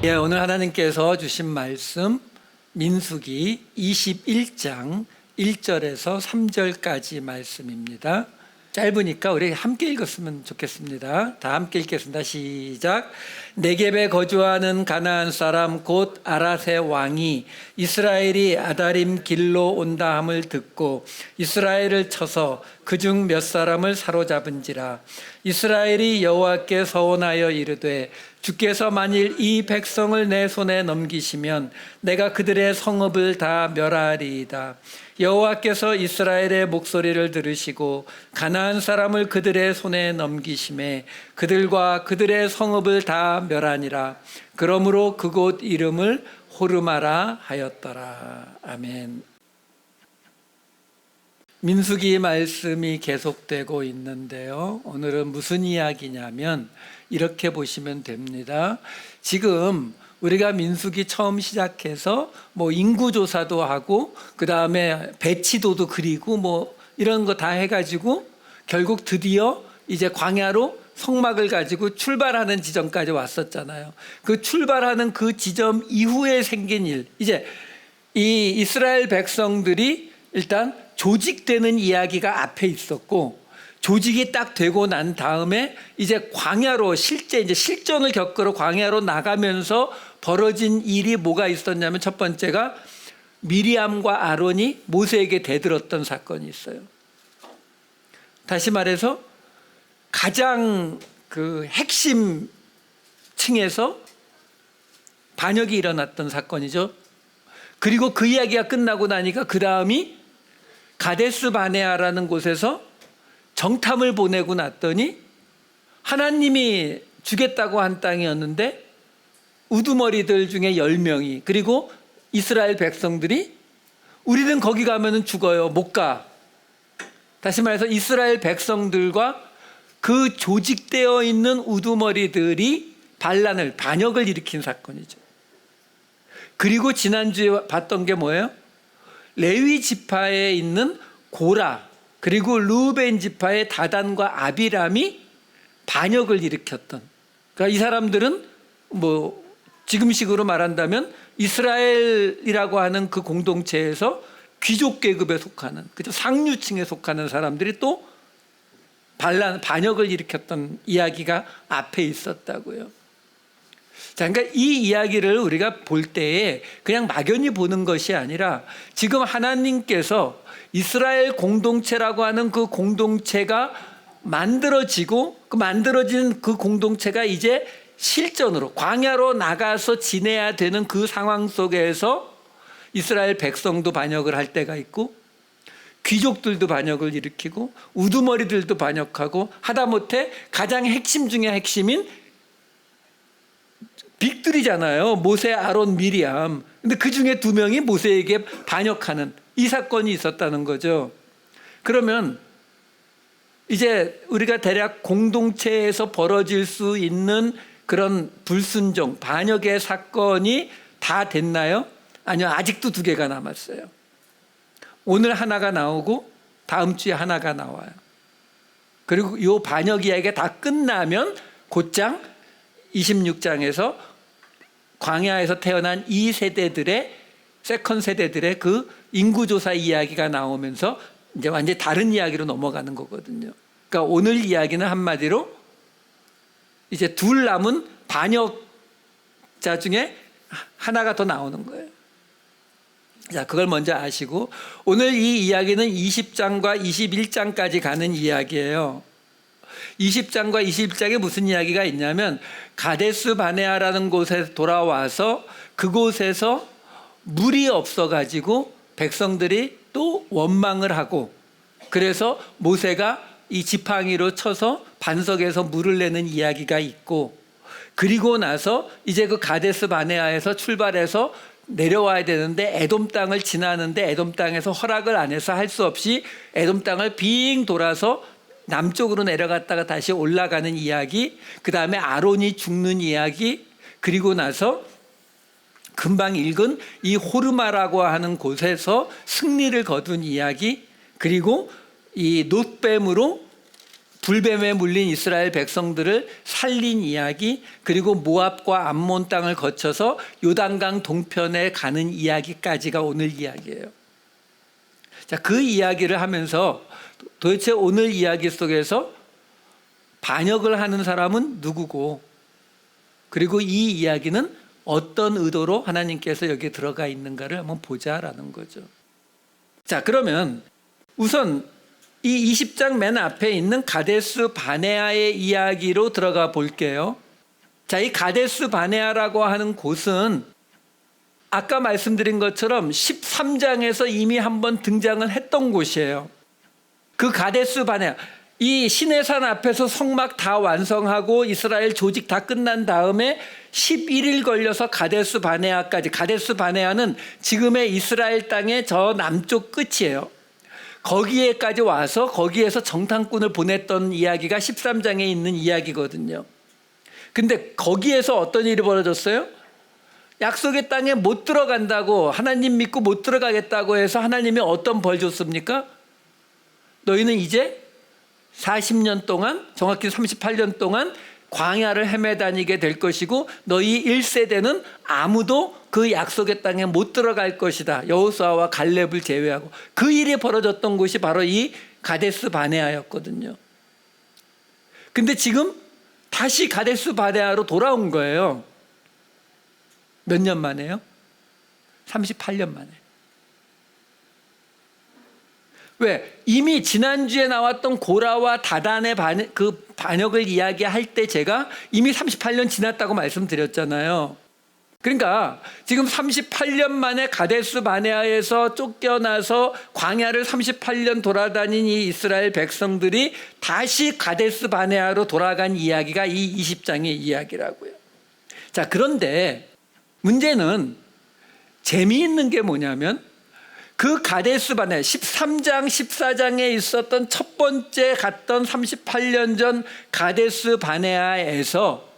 오늘 하나님께서 주신 말씀 민수기 21장 1절에서 3절까지 말씀입니다. 짧으니까 우리 함께 읽었으면 좋겠습니다. 다 함께 읽겠습니다. 시작. 네겝에 거주하는 가나안 사람 곧 아랏의 왕이 이스라엘이 아다림 길로 온다 함을 듣고 이스라엘을 쳐서 그중 몇 사람을 사로잡은지라. 이스라엘이 여호와께 서원하여 이르되 주께서 만일 이 백성을 내 손에 넘기시면 내가 그들의 성읍을 다 멸하리이다. 여호와께서 이스라엘의 목소리를 들으시고 가나안 사람을 그들의 손에 넘기심에 그들과 그들의 성읍을 다 멸하니라. 그러므로 그곳 이름을 호르마라 하였더라. 아멘. 민수기 말씀이 계속되고 있는데요. 오늘은 무슨 이야기냐면 이렇게 보시면 됩니다. 지금 우리가 민수기 처음 시작해서 인구조사도 하고 그 다음에 배치도도 그리고 이런 거 다 해가지고 결국 드디어 이제 광야로 성막을 가지고 출발하는 지점까지 왔었잖아요. 그 출발하는 그 지점 이후에 생긴 일, 이제 이 이스라엘 백성들이 일단 조직되는 이야기가 앞에 있었고, 조직이 딱 되고 난 다음에 이제 광야로 이제 실전을 겪으러 광야로 나가면서 벌어진 일이 뭐가 있었냐면, 첫 번째가 미리암과 아론이 모세에게 대들었던 사건이 있어요. 다시 말해서 가장 그 핵심 층에서 반역이 일어났던 사건이죠. 그리고 그 이야기가 끝나고 나니까 그 다음이 가데스 바네아라는 곳에서 정탐을 보내고 났더니 하나님이 주겠다고 한 땅이었는데 우두머리들 중에 10명이, 그리고 이스라엘 백성들이 우리는 거기 가면 죽어요, 못 가. 다시 말해서 이스라엘 백성들과 그 조직되어 있는 우두머리들이 반역을 일으킨 사건이죠. 그리고 지난주에 봤던 게 뭐예요? 레위 지파에 있는 고라, 그리고 루벤 지파의 다단과 아비람이 반역을 일으켰던, 그러니까 이 사람들은 지금식으로 말한다면 이스라엘이라고 하는 그 공동체에서 귀족 계급에 속하는, 그죠, 상류층에 속하는 사람들이 또 반역을 일으켰던 이야기가 앞에 있었다고요. 자, 그러니까 이 이야기를 우리가 볼 때에 그냥 막연히 보는 것이 아니라 지금 하나님께서 이스라엘 공동체라고 하는 그 공동체가 만들어지고, 그 만들어진 그 공동체가 이제 실전으로 광야로 나가서 지내야 되는 그 상황 속에서 이스라엘 백성도 반역을 할 때가 있고, 귀족들도 반역을 일으키고, 우두머리들도 반역하고, 하다못해 가장 핵심 중에 핵심인 빅들이잖아요. 모세, 아론, 미리암. 근데 그 중에 2명이 모세에게 반역하는 이 사건이 있었다는 거죠. 그러면 이제 우리가 대략 공동체에서 벌어질 수 있는 그런 불순종, 반역의 사건이 다 됐나요? 아니요, 아직도 2개가 남았어요. 오늘 하나가 나오고 다음 주에 하나가 나와요. 그리고 이 반역 이야기가 다 끝나면 곧장 26장에서 광야에서 태어난 이 세대들의, 세컨 세대들의 그 인구조사 이야기가 나오면서 이제 완전히 다른 이야기로 넘어가는 거거든요. 그러니까 오늘 이야기는 한마디로 이제 2 남은 반역자 중에 하나가 더 나오는 거예요. 자, 그걸 먼저 아시고, 오늘 이 이야기는 20장과 21장까지 가는 이야기예요. 20장과 21장에 무슨 이야기가 있냐면, 가데스 바네아라는 곳에 돌아와서 그곳에서 물이 없어가지고 백성들이 또 원망을 하고, 그래서 모세가 이 지팡이로 쳐서 반석에서 물을 내는 이야기가 있고, 그리고 나서 이제 그 가데스 바네아에서 출발해서 내려와야 되는데 에돔 땅을 지나는데 에돔 땅에서 허락을 안 해서 할 수 없이 에돔 땅을 빙 돌아서 남쪽으로 내려갔다가 다시 올라가는 이야기, 그 다음에 아론이 죽는 이야기, 그리고 나서 금방 읽은 이 호르마라고 하는 곳에서 승리를 거둔 이야기, 그리고 이 놋뱀으로 불뱀에 물린 이스라엘 백성들을 살린 이야기, 그리고 모압과 암몬 땅을 거쳐서 요단강 동편에 가는 이야기까지가 오늘 이야기예요. 자, 그 이야기를 하면서 도대체 오늘 이야기 속에서 반역을 하는 사람은 누구고, 그리고 이 이야기는 어떤 의도로 하나님께서 여기에 들어가 있는가를 한번 보자라는 거죠. 자, 그러면 우선 이 20장 맨 앞에 있는 가데스 바네아의 이야기로 들어가 볼게요. 자, 이 가데스 바네아라고 하는 곳은 아까 말씀드린 것처럼 13장에서 이미 한번 등장을 했던 곳이에요. 그 가데스 바네아, 이 시내산 앞에서 성막 다 완성하고 이스라엘 조직 다 끝난 다음에 11일 걸려서 가데스 바네아까지, 가데스 바네아는 지금의 이스라엘 땅의 저 남쪽 끝이에요. 거기에까지 와서 거기에서 정탐꾼을 보냈던 이야기가 13장에 있는 이야기거든요. 근데 거기에서 어떤 일이 벌어졌어요? 약속의 땅에 못 들어간다고, 하나님 믿고 못 들어가겠다고 해서 하나님이 어떤 벌 줬습니까? 너희는 이제 40년 동안, 정확히 38년 동안 광야를 헤매다니게 될 것이고 너희 1세대는 아무도 그 약속의 땅에 못 들어갈 것이다. 여호수아와 갈렙을 제외하고. 그 일이 벌어졌던 곳이 바로 이 가데스 바네아였거든요. 근데 지금 다시 가데스 바네아로 돌아온 거예요. 몇 년 만에요? 38년 만에. 왜? 이미 지난주에 나왔던 고라와 다단의 그 반역을 이야기할 때 제가 이미 38년 지났다고 말씀드렸잖아요. 그러니까 지금 38년 만에 가데스 바네아에서 쫓겨나서 광야를 38년 돌아다닌 이 이스라엘 백성들이 다시 가데스 바네아로 돌아간 이야기가 이 20장의 이야기라고요. 자, 그런데 문제는 재미있는 게 뭐냐면 그 가데스 바네아 13장 14장에 있었던 첫 번째 갔던 38년 전 가데스 바네아에서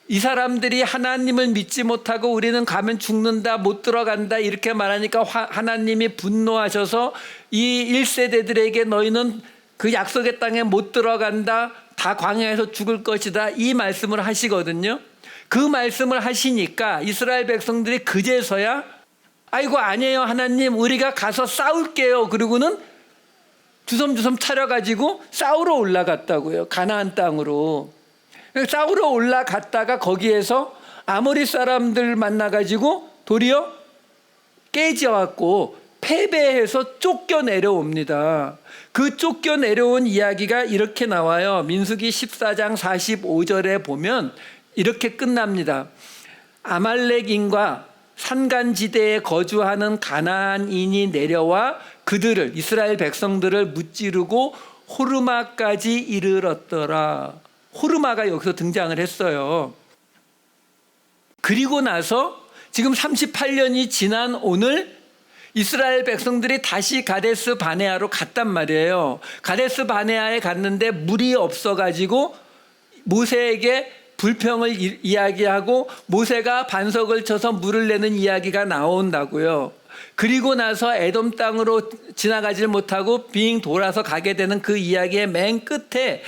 이 사람들이 하나님을 믿지 못하고 우리는 가면 죽는다, 못 들어간다 이렇게 말하니까 하나님이 분노하셔서 이 1세대들에게 너희는 그 약속의 땅에 못 들어간다, 다 광야에서 죽을 것이다 이 말씀을 하시거든요. 그 말씀을 하시니까 이스라엘 백성들이 그제서야 아이고 아니에요 하나님, 우리가 가서 싸울게요. 그리고는 주섬주섬 차려가지고 싸우러 올라갔다고요. 가나안 땅으로. 싸우러 올라갔다가 거기에서 아모리 사람들 만나가지고 도리어 깨져갖고 패배해서 쫓겨내려옵니다. 그 쫓겨내려온 이야기가 이렇게 나와요. 민수기 14장 45절에 보면 이렇게 끝납니다. 아말렉인과 산간지대에 거주하는 가나안인이 내려와 그들을, 이스라엘 백성들을 무찌르고 호르마까지 이르렀더라. 호르마가 여기서 등장을 했어요. 그리고 나서 지금 38년이 지난 오늘 이스라엘 백성들이 다시 가데스 바네아로 갔단 말이에요. 가데스 바네아에 갔는데 물이 없어가지고 모세에게 불평을 이야기하고 모세가 반석을 쳐서 물을 내는 이야기가 나온다고요. 그리고 나서 에돔 땅으로 지나가질 못하고 빙 돌아서 가게 되는 그 이야기의 맨 끝에,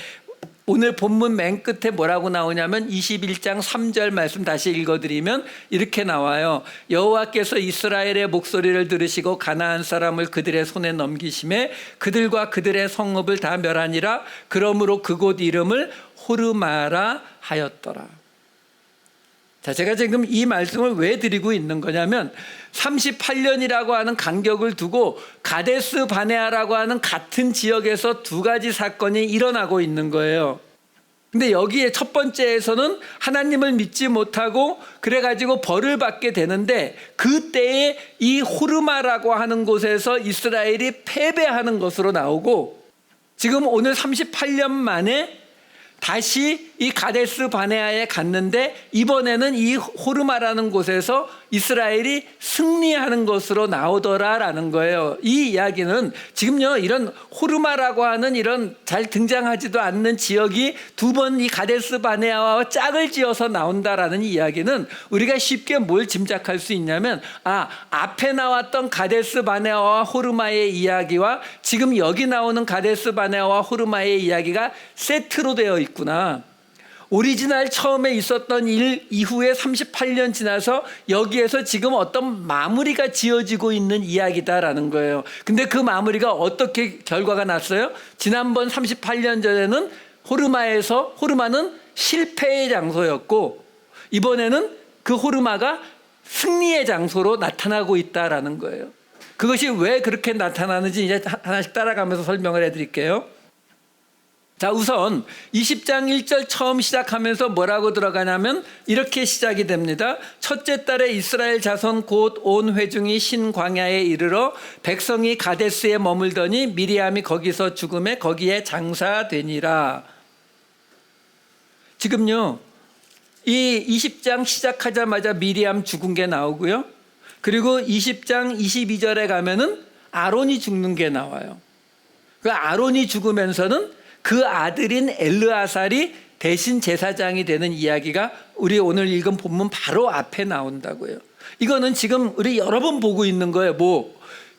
오늘 본문 맨 끝에 뭐라고 나오냐면 21장 3절 말씀 다시 읽어드리면 이렇게 나와요. 여호와께서 이스라엘의 목소리를 들으시고 가나안 사람을 그들의 손에 넘기심에 그들과 그들의 성읍을 다 멸하니라. 그러므로 그곳 이름을 호르마라 하였더라. 자, 제가 지금 이 말씀을 왜 드리고 있는 거냐면 38년이라고 하는 간격을 두고 가데스 바네아라고 하는 같은 지역에서 두 가지 사건이 일어나고 있는 거예요. 근데 여기에 첫 번째에서는 하나님을 믿지 못하고 그래가지고 벌을 받게 되는데 그때에 이 호르마라고 하는 곳에서 이스라엘이 패배하는 것으로 나오고, 지금 오늘 38년 만에 다시 이 가데스 바네아에 갔는데 이번에는 이 호르마라는 곳에서 이스라엘이 승리하는 것으로 나오더라라는 거예요. 이 이야기는 지금요 이런 호르마라고 하는 이런 잘 등장하지도 않는 지역이 두 번 이 가데스 바네아와 짝을 지어서 나온다라는 이야기는 우리가 쉽게 뭘 짐작할 수 있냐면 앞에 나왔던 가데스 바네아와 호르마의 이야기와 지금 여기 나오는 가데스 바네아와 호르마의 이야기가 세트로 되어 있구나. 오리지널 처음에 있었던 일 이후에 38년 지나서 여기에서 지금 어떤 마무리가 지어지고 있는 이야기다라는 거예요. 근데 그 마무리가 어떻게 결과가 났어요? 지난번 38년 전에는 호르마는 실패의 장소였고 이번에는 그 호르마가 승리의 장소로 나타나고 있다라는 거예요. 그것이 왜 그렇게 나타나는지 이제 하나씩 따라가면서 설명을 해드릴게요. 자, 우선 20장 1절 처음 시작하면서 뭐라고 들어가냐면 이렇게 시작이 됩니다. 첫째 달에 이스라엘 자손 곧 온 회중이 신 광야에 이르러 백성이 가데스에 머물더니 미리암이 거기서 죽음에 거기에 장사되니라. 지금요 이 20장 시작하자마자 미리암 죽은 게 나오고요. 그리고 20장 22절에 가면은 아론이 죽는 게 나와요. 그 아론이 죽으면서는 그 아들인 엘르아살이 대신 제사장이 되는 이야기가 우리 오늘 읽은 본문 바로 앞에 나온다고요. 이거는 지금 우리 여러 번 보고 있는 거예요.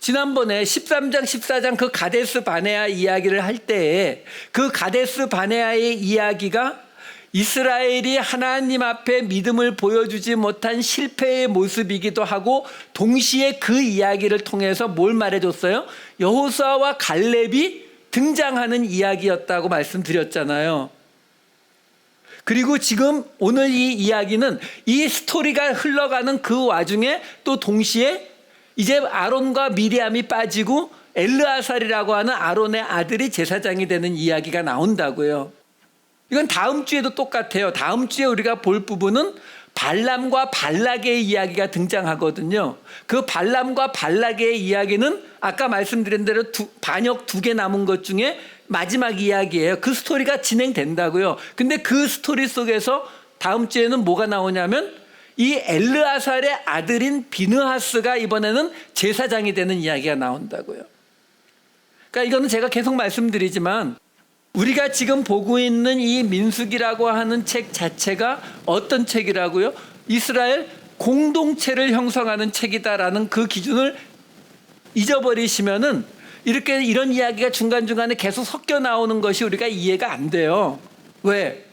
지난번에 13장 14장 그 가데스 바네아 이야기를 할 때에 그 가데스 바네아의 이야기가 이스라엘이 하나님 앞에 믿음을 보여주지 못한 실패의 모습이기도 하고 동시에 그 이야기를 통해서 뭘 말해줬어요? 여호수아와 갈렙이 등장하는 이야기였다고 말씀드렸잖아요. 그리고 지금 오늘 이 이야기는 이 스토리가 흘러가는 그 와중에 또 동시에 이제 아론과 미리암이 빠지고 엘르아살이라고 하는 아론의 아들이 제사장이 되는 이야기가 나온다고요. 이건 다음 주에도 똑같아요. 다음 주에 우리가 볼 부분은 발람과 발락의 이야기가 등장하거든요. 그 발람과 발락의 이야기는 아까 말씀드린 대로 반역 2개 남은 것 중에 마지막 이야기예요. 그 스토리가 진행된다고요. 근데 그 스토리 속에서 다음 주에는 뭐가 나오냐면 이 엘르아살의 아들인 비느하스가 이번에는 제사장이 되는 이야기가 나온다고요. 그러니까 이거는 제가 계속 말씀드리지만 우리가 지금 보고 있는 이 민수기라고 하는 책 자체가 어떤 책이라고요? 이스라엘 공동체를 형성하는 책이다라는 그 기준을 잊어버리시면은 이런 이야기가 중간중간에 계속 섞여 나오는 것이 우리가 이해가 안 돼요. 왜?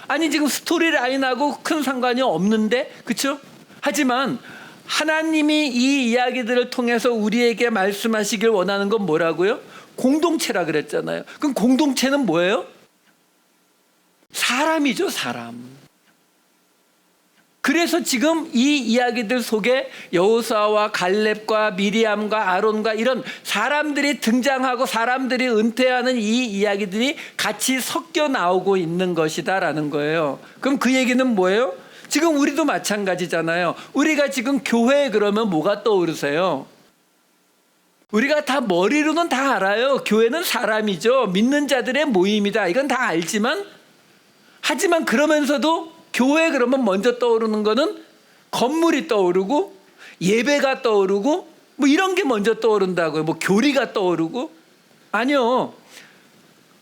아니 지금 스토리 라인하고 큰 상관이 없는데, 그렇죠? 하지만 하나님이 이 이야기들을 통해서 우리에게 말씀하시길 원하는 건 뭐라고요? 공동체라 그랬잖아요. 그럼 공동체는 뭐예요? 사람이죠, 사람. 그래서 지금 이 이야기들 속에 여호수아와 갈렙과 미리암과 아론과 이런 사람들이 등장하고 사람들이 은퇴하는 이 이야기들이 같이 섞여 나오고 있는 것이다라는 거예요. 그럼 그 얘기는 뭐예요? 지금 우리도 마찬가지잖아요. 우리가 지금 교회 그러면 뭐가 떠오르세요? 우리가 다 머리로는 다 알아요. 교회는 사람이죠. 믿는 자들의 모임이다. 이건 다 알지만, 하지만 그러면서도 교회 그러면 먼저 떠오르는 거는 건물이 떠오르고 예배가 떠오르고 뭐 이런 게 먼저 떠오른다고요. 뭐 교리가 떠오르고. 아니요.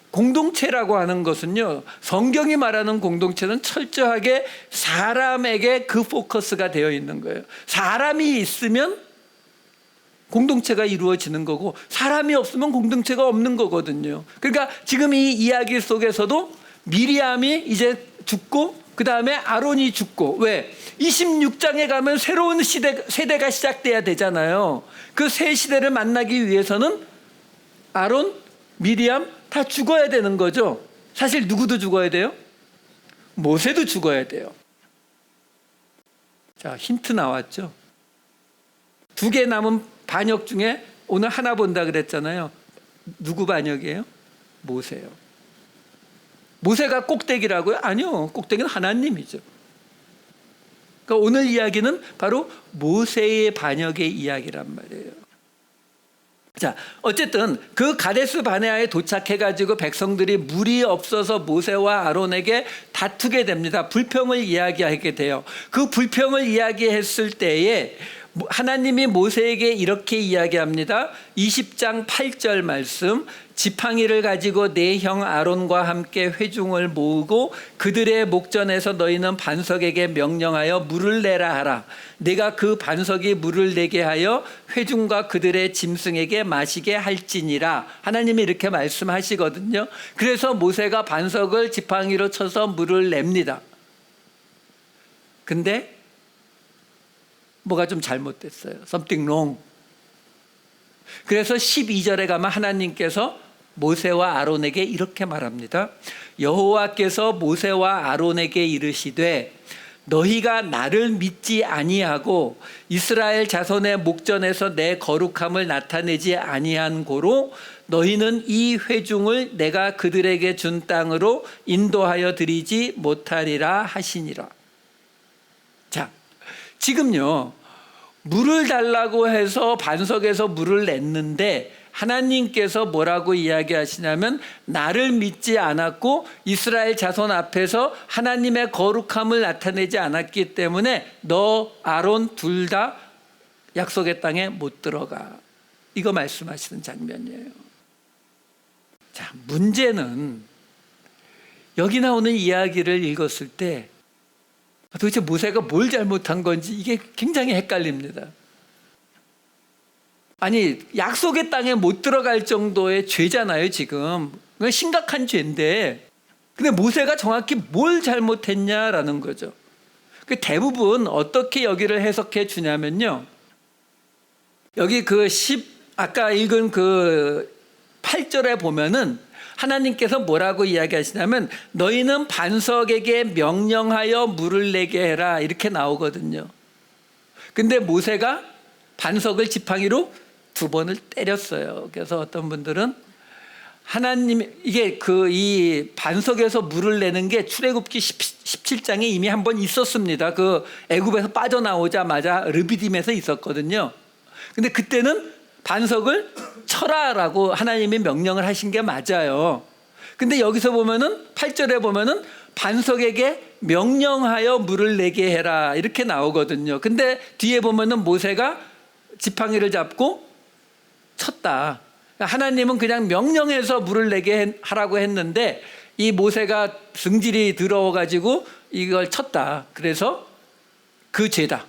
공동체라고 하는 것은요, 성경이 말하는 공동체는 철저하게 사람에게 그 포커스가 되어 있는 거예요. 사람이 있으면 공동체가 이루어지는 거고 사람이 없으면 공동체가 없는 거거든요. 그러니까 지금 이 이야기 속에서도 미리암이 이제 죽고 그 다음에 아론이 죽고, 왜? 26장에 가면 새로운 세대가 시작돼야 되잖아요. 그 새 시대를 만나기 위해서는 아론, 미리암 다 죽어야 되는 거죠. 사실 누구도 죽어야 돼요? 모세도 죽어야 돼요. 자, 힌트 나왔죠. 2개 남은 반역 중에 오늘 하나 본다 그랬잖아요. 누구 반역이에요? 모세요. 모세가 꼭대기라고요? 아니요. 꼭대기는 하나님이죠. 그러니까 오늘 이야기는 바로 모세의 반역의 이야기란 말이에요. 자, 어쨌든 그 가데스 바네아에 도착해가지고 백성들이 물이 없어서 모세와 아론에게 다투게 됩니다. 불평을 이야기하게 돼요. 그 불평을 이야기했을 때에 하나님이 모세에게 이렇게 이야기합니다. 20장 8절 말씀. 지팡이를 가지고 내 형 아론과 함께 회중을 모으고 그들의 목전에서 너희는 반석에게 명령하여 물을 내라 하라. 내가 그 반석이 물을 내게 하여 회중과 그들의 짐승에게 마시게 할지니라. 하나님이 이렇게 말씀하시거든요. 그래서 모세가 반석을 지팡이로 쳐서 물을 냅니다. 근데 뭐가 좀 잘못됐어요. Something wrong. 그래서 12절에 가면 하나님께서 모세와 아론에게 이렇게 말합니다. 여호와께서 모세와 아론에게 이르시되 너희가 나를 믿지 아니하고 이스라엘 자손의 목전에서 내 거룩함을 나타내지 아니한 고로 너희는 이 회중을 내가 그들에게 준 땅으로 인도하여 드리지 못하리라 하시니라. 자, 지금요, 물을 달라고 해서 반석에서 물을 냈는데 하나님께서 뭐라고 이야기하시냐면 나를 믿지 않았고 이스라엘 자손 앞에서 하나님의 거룩함을 나타내지 않았기 때문에 너 아론 둘 다 약속의 땅에 못 들어가. 이거 말씀하시는 장면이에요. 자, 문제는 여기 나오는 이야기를 읽었을 때 도대체 모세가 뭘 잘못한 건지 이게 굉장히 헷갈립니다. 아니, 약속의 땅에 못 들어갈 정도의 죄잖아요, 지금. 심각한 죄인데. 근데 모세가 정확히 뭘 잘못했냐라는 거죠. 대부분 어떻게 여기를 해석해 주냐면요. 여기 아까 읽은 그 8절에 보면은 하나님께서 뭐라고 이야기하시냐면 너희는 반석에게 명령하여 물을 내게 해라. 이렇게 나오거든요. 근데 모세가 반석을 지팡이로 2번을 때렸어요. 그래서 어떤 분들은 하나님, 이게 이 반석에서 물을 내는 게 출애굽기 17장에 이미 한 번 있었습니다. 그 애굽에서 빠져나오자마자 르비딤에서 있었거든요. 근데 그때는 반석을 쳐라라고 하나님이 명령을 하신 게 맞아요. 근데 여기서 보면은 8절에 보면은 반석에게 명령하여 물을 내게 해라 이렇게 나오거든요. 근데 뒤에 보면은 모세가 지팡이를 잡고 쳤다. 하나님은 그냥 명령해서 물을 내게 하라고 했는데 이 모세가 승질이 들어가지고 이걸 쳤다. 그래서 그 죄다.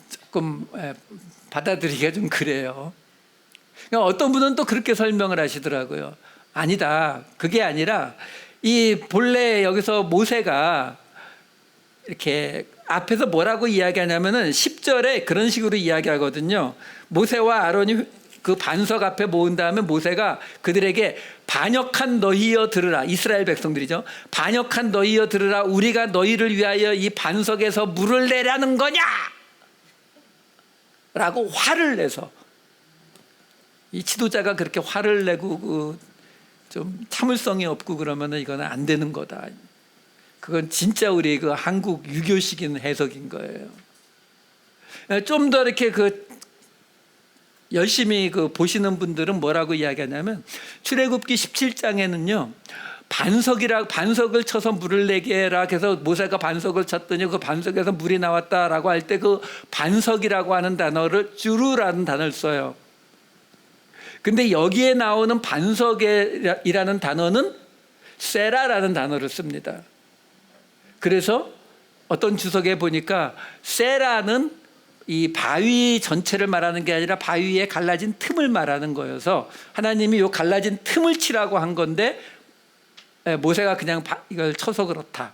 조금 받아들이기가 좀 그래요. 어떤 분은 또 그렇게 설명을 하시더라고요. 아니다. 그게 아니라 이 본래 여기서 모세가 이렇게 앞에서 뭐라고 이야기하냐면은 10절에 그런 식으로 이야기하거든요. 모세와 아론이 그 반석 앞에 모은 다음에 모세가 그들에게 반역한 너희여 들으라. 이스라엘 백성들이죠. 반역한 너희여 들으라. 우리가 너희를 위하여 이 반석에서 물을 내라는 거냐? 라고 화를 내서 이 지도자가 그렇게 화를 내고 좀 참을성이 없고 그러면은 이거는 안 되는 거다. 그건 진짜 우리 그 한국 유교식인 해석인 거예요. 좀 더 이렇게 열심히 보시는 분들은 뭐라고 이야기하냐면 출애굽기 17장에는요. 반석을 쳐서 물을 내게 해라. 그래서 모세가 반석을 쳤더니 그 반석에서 물이 나왔다라고 할 때 그 반석이라고 하는 단어를 쭈루라는 단어를 써요. 근데 여기에 나오는 반석이라는 단어는 세라라는 단어를 씁니다. 그래서 어떤 주석에 보니까 세라는 이 바위 전체를 말하는 게 아니라 바위에 갈라진 틈을 말하는 거여서 하나님이 이 갈라진 틈을 치라고 한 건데 모세가 그냥 이걸 쳐서 그렇다.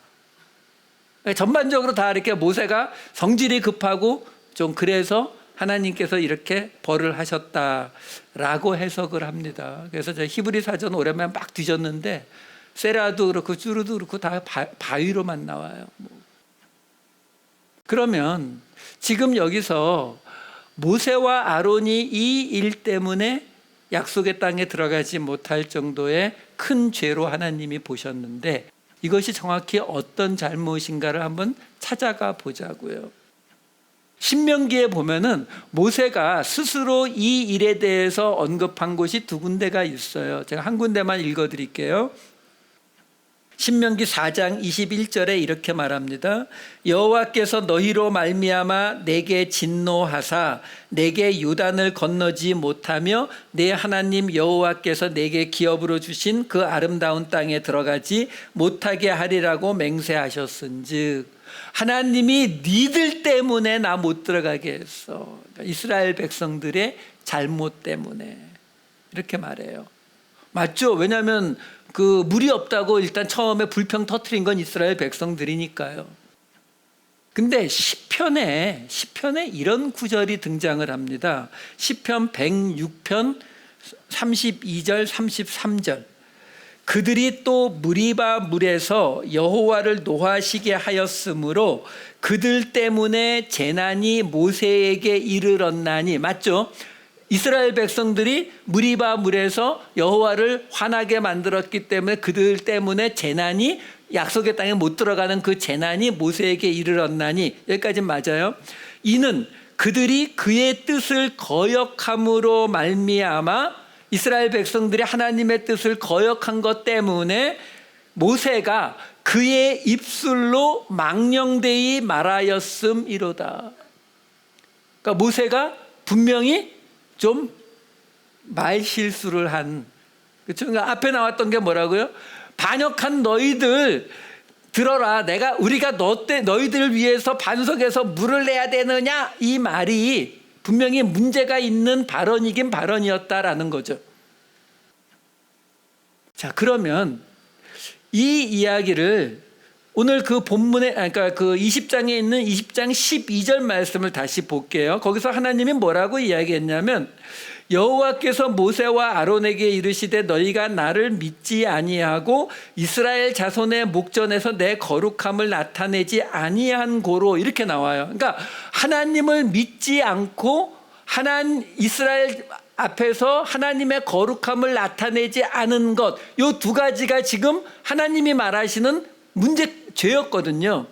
전반적으로 다 이렇게 모세가 성질이 급하고 좀 그래서 하나님께서 이렇게 벌을 하셨다라고 해석을 합니다. 그래서 제가 히브리 사전 오랜만에 막 뒤졌는데 세라도 그렇고 쭈르도 그렇고 다 바위로만 나와요. 그러면 지금 여기서 모세와 아론이 이 일 때문에 약속의 땅에 들어가지 못할 정도의 큰 죄로 하나님이 보셨는데 이것이 정확히 어떤 잘못인가를 한번 찾아가 보자고요. 신명기에 보면은 모세가 스스로 이 일에 대해서 언급한 곳이 두 군데가 있어요. 제가 한 군데만 읽어드릴게요. 신명기 4장 21절에 이렇게 말합니다. 여호와께서 너희로 말미암아 내게 진노하사 내게 요단을 건너지 못하며 내 하나님 여호와께서 내게 기업으로 주신 그 아름다운 땅에 들어가지 못하게 하리라고 맹세하셨은즉, 하나님이 니들 때문에 나 못 들어가게 했어. 그러니까 이스라엘 백성들의 잘못 때문에 이렇게 말해요. 맞죠? 왜냐하면 그 물이 없다고 일단 처음에 불평 터뜨린 건 이스라엘 백성들이니까요. 근데 시편에 이런 구절이 등장을 합니다. 시편 106편 32절 33절. 그들이 또 무리바 물에서 여호와를 노하시게 하였으므로 그들 때문에 재난이 모세에게 이르렀나니. 맞죠? 이스라엘 백성들이 무리바 물에서 여호와를 화나게 만들었기 때문에 그들 때문에 재난이, 약속의 땅에 못 들어가는 그 재난이 모세에게 이르렀나니. 여기까지 맞아요. 이는 그들이 그의 뜻을 거역함으로 말미암아, 이스라엘 백성들이 하나님의 뜻을 거역한 것 때문에 모세가 그의 입술로 망령되이 말하였음이로다. 그러니까 모세가 분명히 좀 말실수를 한, 그렇죠? 그러니까 앞에 나왔던 게 뭐라고요? 반역한 너희들 들어라, 우리가 너희들을 위해서 반석에서 물을 내야 되느냐, 이 말이 분명히 문제가 있는 발언이긴 발언이었다라는 거죠. 자, 그러면 이 이야기를 오늘 그 본문에, 그러니까 그 20장에 있는 20장 12절 말씀을 다시 볼게요. 거기서 하나님이 뭐라고 이야기했냐면, 여호와께서 모세와 아론에게 이르시되 너희가 나를 믿지 아니하고 이스라엘 자손의 목전에서 내 거룩함을 나타내지 아니한 고로, 이렇게 나와요. 그러니까 하나님을 믿지 않고 이스라엘 앞에서 하나님의 거룩함을 나타내지 않은 것, 이 두 가지가 지금 하나님이 말하시는 죄였거든요.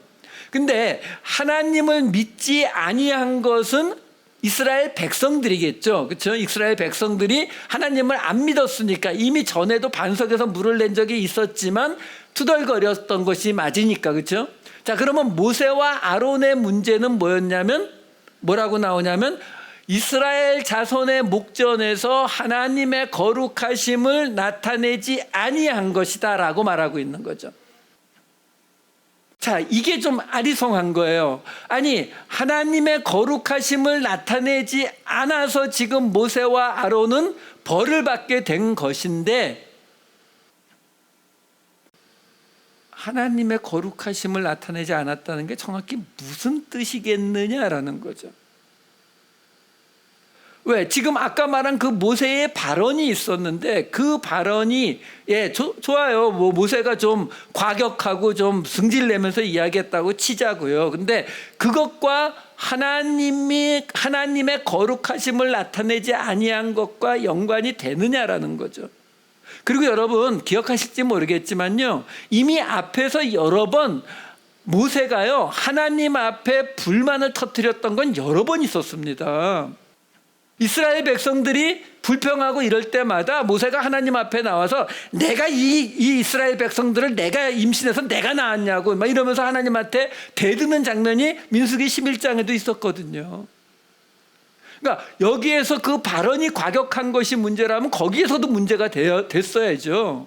근데 하나님을 믿지 아니한 것은 이스라엘 백성들이겠죠. 그렇죠? 이스라엘 백성들이 하나님을 안 믿었으니까, 이미 전에도 반석에서 물을 낸 적이 있었지만 투덜거렸던 것이 맞으니까. 그렇죠? 자, 그러면 모세와 아론의 문제는 뭐였냐면, 뭐라고 나오냐면, 이스라엘 자손의 목전에서 하나님의 거룩하심을 나타내지 아니한 것이다라고 말하고 있는 거죠. 자, 이게 좀 아리송한 거예요. 아니, 하나님의 거룩하심을 나타내지 않아서 지금 모세와 아론은 벌을 받게 된 것인데, 하나님의 거룩하심을 나타내지 않았다는 게 정확히 무슨 뜻이겠느냐라는 거죠. 왜? 지금 아까 말한 그 모세의 발언이 있었는데, 그 발언이, 좋아요. 모세가 좀 과격하고 좀 승질내면서 이야기했다고 치자고요. 근데 그것과 하나님의 거룩하심을 나타내지 아니한 것과 연관이 되느냐라는 거죠. 그리고 여러분 기억하실지 모르겠지만요, 이미 앞에서 여러 번 모세가요, 하나님 앞에 불만을 터뜨렸던 건 여러 번 있었습니다. 이스라엘 백성들이 불평하고 이럴 때마다 모세가 하나님 앞에 나와서 내가 이 이스라엘 백성들을 내가 임신해서 내가 낳았냐고 막 이러면서 하나님한테 대드는 장면이 민수기 11장에도 있었거든요. 그러니까 여기에서 그 발언이 과격한 것이 문제라면 거기에서도 문제가 됐어야죠.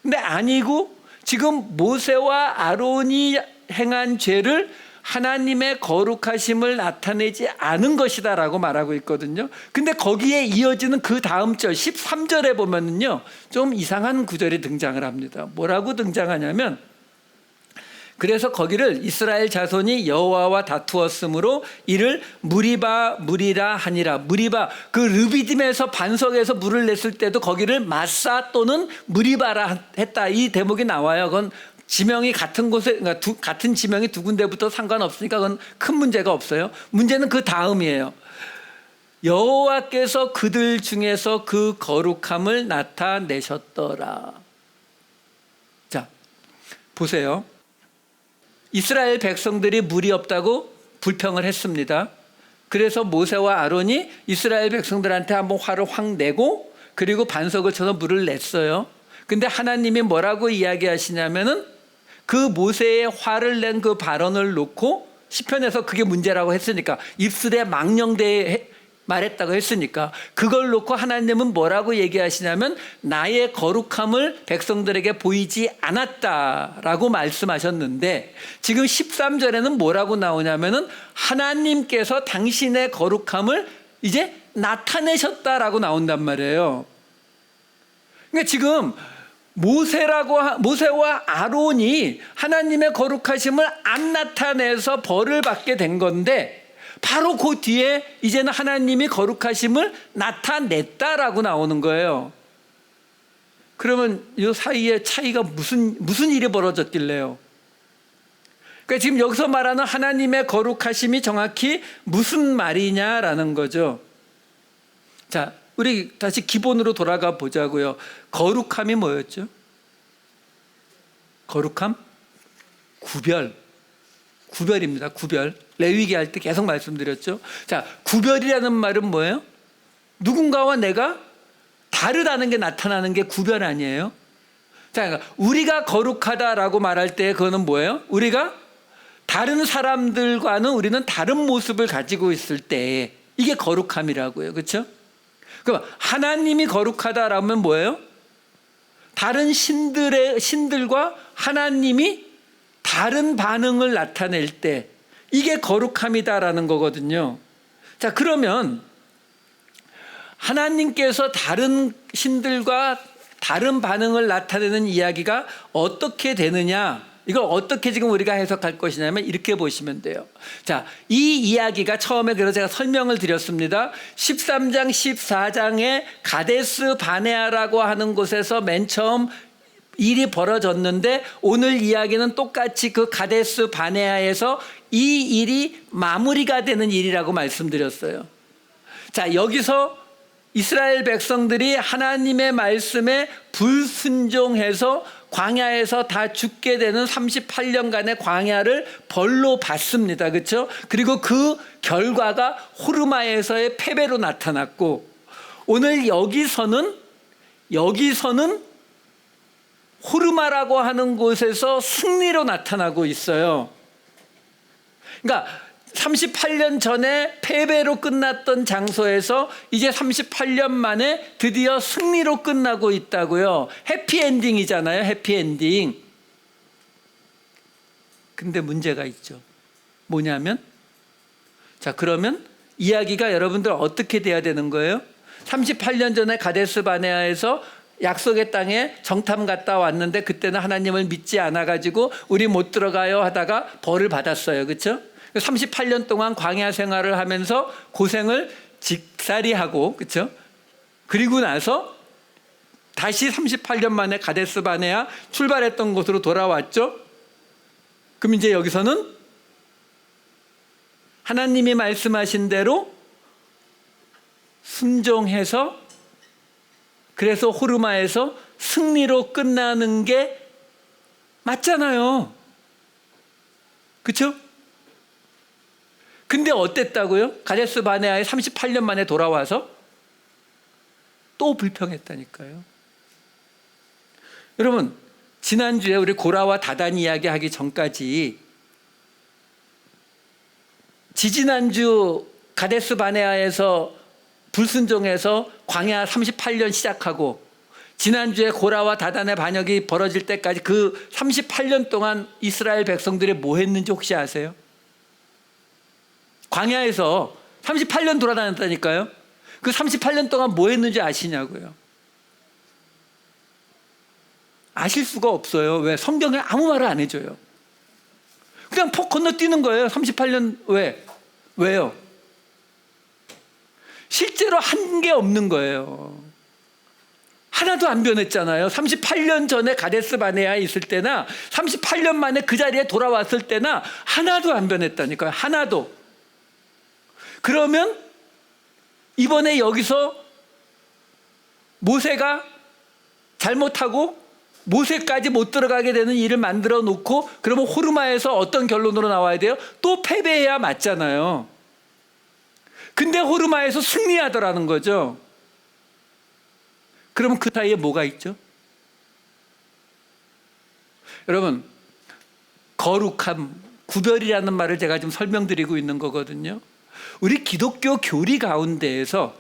근데 아니고 지금 모세와 아론이 행한 죄를 하나님의 거룩하심을 나타내지 않은 것이다라고 말하고 있거든요. 근데 거기에 이어지는 그 다음 절 13절에 보면은요, 좀 이상한 구절이 등장을 합니다. 뭐라고 등장하냐면, 그래서 거기를 이스라엘 자손이 여호와와 다투었으므로 이를 무리바 무리라 하니라. 무리바, 그 르비딤에서 반석에서 물을 냈을 때도 거기를 마사 또는 무리바라 했다, 이 대목이 나와요. 그건 지명이 같은 곳에, 그러니까 같은 지명이 두 군데부터 상관없으니까 그건 큰 문제가 없어요. 문제는 그 다음이에요. 여호와께서 그들 중에서 그 거룩함을 나타내셨더라. 자, 보세요. 이스라엘 백성들이 물이 없다고 불평을 했습니다. 그래서 모세와 아론이 이스라엘 백성들한테 한번 화를 확 내고 그리고 반석을 쳐서 물을 냈어요. 근데 하나님이 뭐라고 이야기하시냐면은 그 모세의 화를 낸 그 발언을 놓고 시편에서 그게 문제라고 했으니까 입술에 망령되이 말했다고 했으니까 그걸 놓고 하나님은 뭐라고 얘기하시냐면 나의 거룩함을 백성들에게 보이지 않았다라고 말씀하셨는데 지금 13절에는 뭐라고 나오냐면은 하나님께서 당신의 거룩함을 이제 나타내셨다라고 나온단 말이에요. 그러니까 지금 모세와 아론이 하나님의 거룩하심을 안 나타내서 벌을 받게 된 건데 바로 그 뒤에 이제는 하나님이 거룩하심을 나타냈다라고 나오는 거예요. 그러면 이 사이에 차이가 무슨 일이 벌어졌길래요? 그러니까 지금 여기서 말하는 하나님의 거룩하심이 정확히 무슨 말이냐라는 거죠. 자, 우리 다시 기본으로 돌아가 보자고요. 거룩함이 뭐였죠? 거룩함? 구별입니다. 구별. 레위기 할 때 계속 말씀드렸죠. 자, 구별이라는 말은 뭐예요? 누군가와 내가 다르다는 게 나타나는 게 구별 아니에요? 자, 그러니까 우리가 거룩하다라고 말할 때 그거는 뭐예요? 우리가 다른 사람들과는 우리는 다른 모습을 가지고 있을 때 이게 거룩함이라고요. 그렇죠? 그럼 하나님이 거룩하다라면 뭐예요? 다른 신들과 하나님이 다른 반응을 나타낼 때 이게 거룩함이다라는 거거든요. 자, 그러면 하나님께서 다른 신들과 다른 반응을 나타내는 이야기가 어떻게 되느냐? 이걸 어떻게 지금 우리가 해석할 것이냐면 이렇게 보시면 돼요. 자, 이 이야기가 처음에 그래서 제가 설명을 드렸습니다. 13장 14장에 가데스 바네아라고 하는 곳에서 맨 처음 일이 벌어졌는데 오늘 이야기는 똑같이 그 가데스 바네아에서 이 일이 마무리가 되는 일이라고 말씀드렸어요. 자, 여기서 이스라엘 백성들이 하나님의 말씀에 불순종해서 광야에서 다 죽게 되는 38년간의 광야를 벌로 받습니다. 그렇죠? 그리고 그 결과가 호르마에서의 패배로 나타났고 오늘 여기서는 호르마라고 하는 곳에서 승리로 나타나고 있어요. 그러니까 38년 전에 패배로 끝났던 장소에서 이제 38년 만에 드디어 승리로 끝나고 있다고요. 해피엔딩이잖아요. 해피엔딩. 근데 문제가 있죠. 뭐냐면 자, 그러면 이야기가 여러분들 어떻게 돼야 되는 거예요? 38년 전에 가데스 바네아에서 약속의 땅에 정탐 갔다 왔는데 그때는 하나님을 믿지 않아가지고 우리 못 들어가요 하다가 벌을 받았어요. 그렇죠? 38년 동안 광야 생활을 하면서 고생을 직살이하고 그렇죠? 그리고 나서 다시 38년 만에 가데스 바네아 출발했던 곳으로 돌아왔죠. 그럼 이제 여기서는 하나님이 말씀하신 대로 순종해서 그래서 호르마에서 승리로 끝나는 게 맞잖아요. 그렇죠? 근데 어땠다고요? 가데스 바네아에 38년 만에 돌아와서 또 불평했다니까요. 여러분, 지난주에 우리 고라와 다단 이야기하기 전까지 지지난주 가데스 바네아에서 불순종해서 광야 38년 시작하고 지난주에 고라와 다단의 반역이 벌어질 때까지 그 38년 동안 이스라엘 백성들이 뭐 했는지 혹시 아세요? 광야에서 38년 돌아다녔다니까요. 그 38년 동안 뭐 했는지 아시냐고요. 아실 수가 없어요. 왜? 성경에 아무 말을 안 해줘요. 그냥 폭 건너뛰는 거예요. 38년 왜요? 실제로 한 게 없는 거예요. 하나도 안 변했잖아요. 38년 전에 가데스 바네아에 있을 때나 38년 만에 그 자리에 돌아왔을 때나 하나도 안 변했다니까요. 하나도. 그러면 이번에 여기서 모세가 잘못하고 모세까지 못 들어가게 되는 일을 만들어 놓고 그러면 호르마에서 어떤 결론으로 나와야 돼요? 또 패배해야 맞잖아요. 근데 호르마에서 승리하더라는 거죠. 그러면 그 사이에 뭐가 있죠? 여러분, 거룩함, 구별이라는 말을 제가 지금 설명드리고 있는 거거든요. 우리 기독교 교리 가운데에서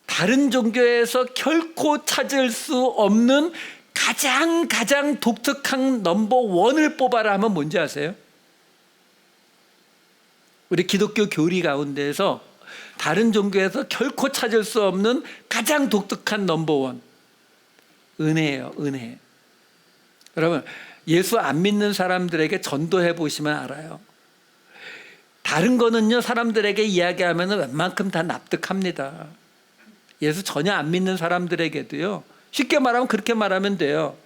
다른 종교에서 결코 찾을 수 없는 가장 독특한 넘버 원을 뽑아라 하면 뭔지 아세요? 우리 기독교 교리 가운데에서 다른 종교에서 결코 찾을 수 없는 가장 독특한 넘버 원, 은혜예요. 은혜. 여러분, 예수 안 믿는 사람들에게 전도해 보시면 알아요. 다른 거는요, 사람들에게 이야기하면 웬만큼 다 납득합니다. 예수 전혀 안 믿는 사람들에게도요, 쉽게 말하면 그렇게 말하면 돼요.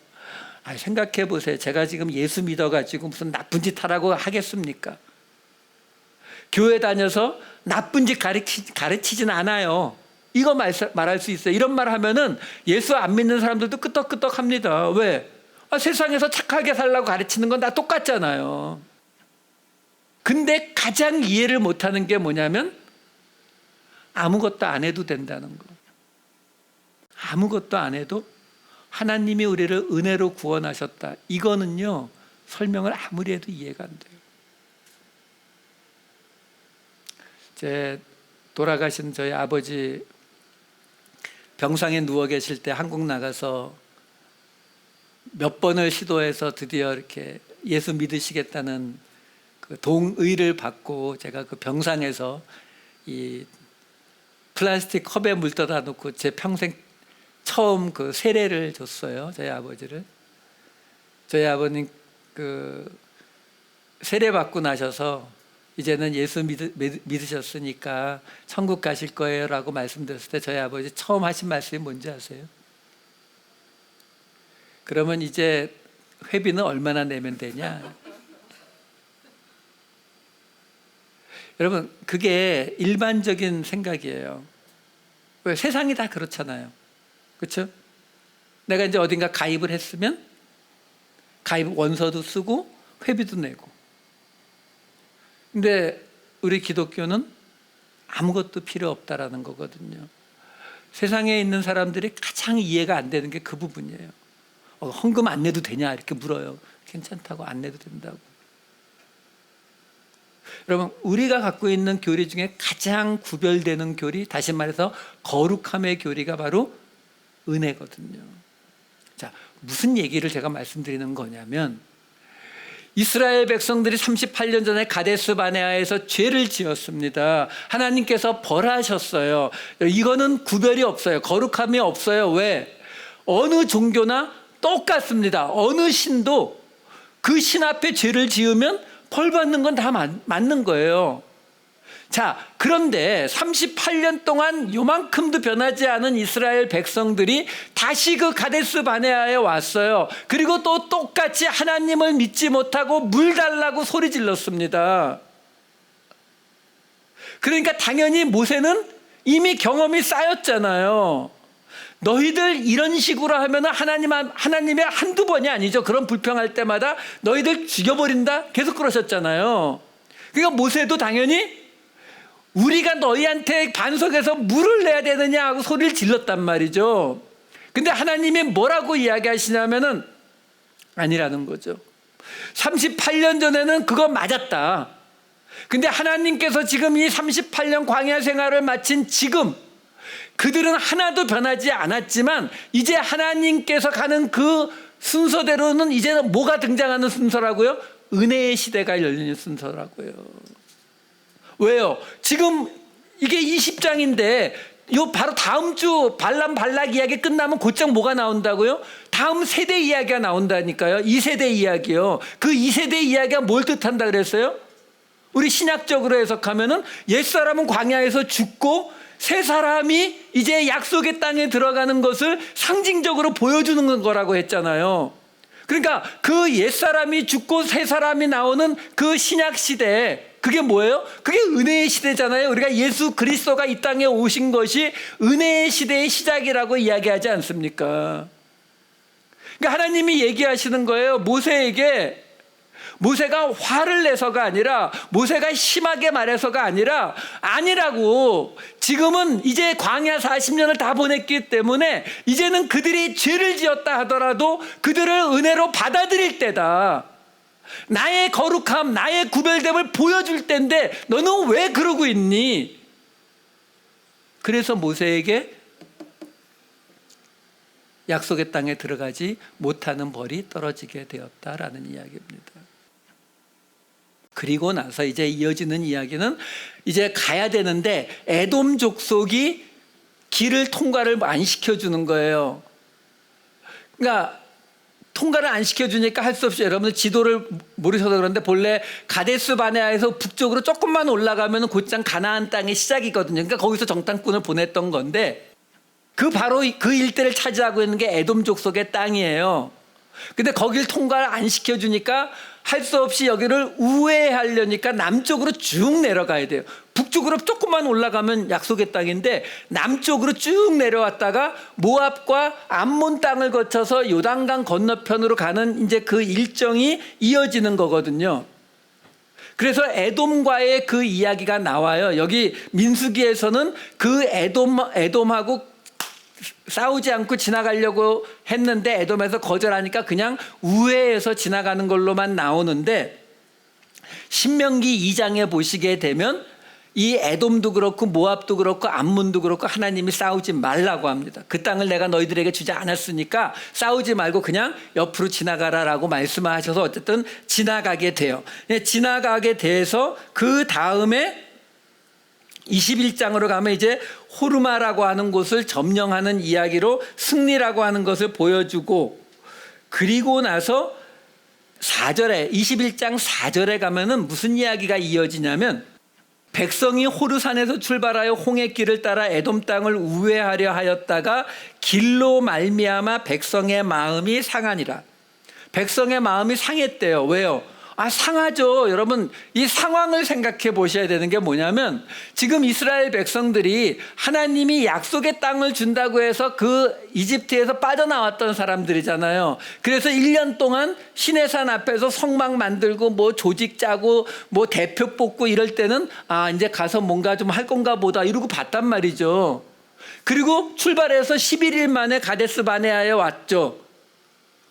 생각해 보세요. 제가 지금 예수 믿어가지고 무슨 나쁜 짓 하라고 하겠습니까? 교회 다녀서 나쁜 짓 가르치진 않아요. 이거 말할 수 있어요. 이런 말 하면은 예수 안 믿는 사람들도 끄떡끄떡 합니다. 왜? 세상에서 착하게 살라고 가르치는 건 다 똑같잖아요. 근데 가장 이해를 못하는 게 뭐냐면 아무것도 안 해도 된다는 거. 아무것도 안 해도 하나님이 우리를 은혜로 구원하셨다. 이거는요, 설명을 아무리 해도 이해가 안 돼요. 돌아가신 저희 아버지 병상에 누워 계실 때 한국 나가서 몇 번을 시도해서 드디어 이렇게 예수 믿으시겠다는 그 동의를 받고 제가 그 병상에서 이 플라스틱 컵에 물 떠다 놓고 제 평생 처음 그 세례를 줬어요. 저희 아버지를. 저희 아버님 그 세례 받고 나셔서 이제는 예수 믿으셨으니까 천국 가실 거예요 라고 말씀드렸을 때 저희 아버지 처음 하신 말씀이 뭔지 아세요? 그러면 이제 회비는 얼마나 내면 되냐? 여러분, 그게 일반적인 생각이에요. 왜? 세상이 다 그렇잖아요. 그렇죠? 내가 이제 어딘가 가입을 했으면 가입 원서도 쓰고 회비도 내고. 근데 우리 기독교는 아무것도 필요 없다라는 거거든요. 세상에 있는 사람들이 가장 이해가 안 되는 게 그 부분이에요. 헌금 안 내도 되냐 이렇게 물어요. 괜찮다고, 안 내도 된다고. 여러분, 우리가 갖고 있는 교리 중에 가장 구별되는 교리, 다시 말해서 거룩함의 교리가 바로 은혜거든요. 자, 무슨 얘기를 제가 말씀드리는 거냐면 이스라엘 백성들이 38년 전에 가데스 바네아에서 죄를 지었습니다. 하나님께서 벌하셨어요. 이거는 구별이 없어요. 거룩함이 없어요. 왜? 어느 종교나 똑같습니다. 어느 신도 그 신 앞에 죄를 지으면 벌 받는 건 다 맞는 거예요. 자, 그런데 38년 동안 요만큼도 변하지 않은 이스라엘 백성들이 다시 그 가데스 바네아에 왔어요. 그리고 또 똑같이 하나님을 믿지 못하고 물 달라고 소리 질렀습니다. 그러니까 당연히 모세는 이미 경험이 쌓였잖아요. 너희들 이런 식으로 하면 하나님의 한두 번이 아니죠. 그런 불평할 때마다 너희들 죽여버린다 계속 그러셨잖아요. 그러니까 모세도 당연히 우리가 너희한테 반석에서 물을 내야 되느냐 하고 소리를 질렀단 말이죠. 근데 하나님이 뭐라고 이야기하시냐면은 아니라는 거죠. 38년 전에는 그거 맞았다. 근데 하나님께서 지금 이 38년 광야 생활을 마친 지금 그들은 하나도 변하지 않았지만 이제 하나님께서 가는 그 순서대로는 이제는 뭐가 등장하는 순서라고요? 은혜의 시대가 열리는 순서라고요. 왜요? 지금 이게 20장인데 요 바로 다음 주 발람 발락 이야기 끝나면 곧장 뭐가 나온다고요? 다음 세대 이야기가 나온다니까요. 2세대 이야기요. 그 2세대 이야기가 뭘 뜻한다 그랬어요? 우리 신약적으로 해석하면은 옛사람은 광야에서 죽고 새 사람이 이제 약속의 땅에 들어가는 것을 상징적으로 보여주는 거라고 했잖아요. 그러니까 그 옛사람이 죽고 새 사람이 나오는 그 신약 시대에 그게 뭐예요? 그게 은혜의 시대잖아요. 우리가 예수 그리스도가 이 땅에 오신 것이 은혜의 시대의 시작이라고 이야기하지 않습니까? 그러니까 하나님이 얘기하시는 거예요. 모세에게. 모세가 화를 내서가 아니라, 모세가 심하게 말해서가 아니라, 아니라고. 지금은 이제 광야 40년을 다 보냈기 때문에 이제는 그들이 죄를 지었다 하더라도 그들을 은혜로 받아들일 때다. 나의 거룩함, 나의 구별됨을 보여줄 때인데 너는 왜 그러고 있니? 그래서 모세에게 약속의 땅에 들어가지 못하는 벌이 떨어지게 되었다라는 이야기입니다. 그리고 나서 이제 이어지는 이야기는 이제 가야 되는데 에돔 족속이 길을 통과를 안 시켜주는 거예요. 그러니까 통과를 안 시켜주니까 할 수 없이, 여러분들 지도를 모르셔서 그런데 본래 가데스 바네아에서 북쪽으로 조금만 올라가면 곧장 가나안 땅의 시작이거든요. 그러니까 거기서 정탐꾼을 보냈던 건데 바로 그 일대를 차지하고 있는 게 에돔 족속의 땅이에요. 근데 거길 통과를 안 시켜주니까 할 수 없이 여기를 우회하려니까 남쪽으로 쭉 내려가야 돼요. 북쪽으로 조금만 올라가면 약속의 땅인데 남쪽으로 쭉 내려왔다가 모압과 암몬 땅을 거쳐서 요단강 건너편으로 가는 이제 그 일정이 이어지는 거거든요. 그래서 에돔과의 그 이야기가 나와요. 여기 민수기에서는 그 에돔하고 싸우지 않고 지나가려고 했는데 에돔에서 거절하니까 그냥 우회해서 지나가는 걸로만 나오는데, 신명기 2장에 보시게 되면 이 에돔도 그렇고 모압도 그렇고 암몬도 그렇고 하나님이 싸우지 말라고 합니다. 그 땅을 내가 너희들에게 주지 않았으니까 싸우지 말고 그냥 옆으로 지나가라라고 말씀하셔서 어쨌든 지나가게 돼요. 지나가게 돼서 그 다음에 21장으로 가면 이제 호르마라고 하는 곳을 점령하는 이야기로 승리라고 하는 것을 보여주고, 그리고 나서 4절에 21장 4절에 가면은 무슨 이야기가 이어지냐면, 백성이 호르산에서 출발하여 홍해 길을 따라 에돔 땅을 우회하려 하였다가 길로 말미암아 백성의 마음이 상하니라. 백성의 마음이 상했대요. 왜요? 상하죠. 여러분, 이 상황을 생각해 보셔야 되는 게 뭐냐면, 지금 이스라엘 백성들이 하나님이 약속의 땅을 준다고 해서 그 이집트에서 빠져나왔던 사람들이잖아요. 그래서 1년 동안 시내산 앞에서 성막 만들고 뭐 조직 짜고 뭐 대표 뽑고 이럴 때는 이제 가서 뭔가 좀 할 건가 보다 이러고 봤단 말이죠. 그리고 출발해서 11일 만에 가데스 바네아에 왔죠.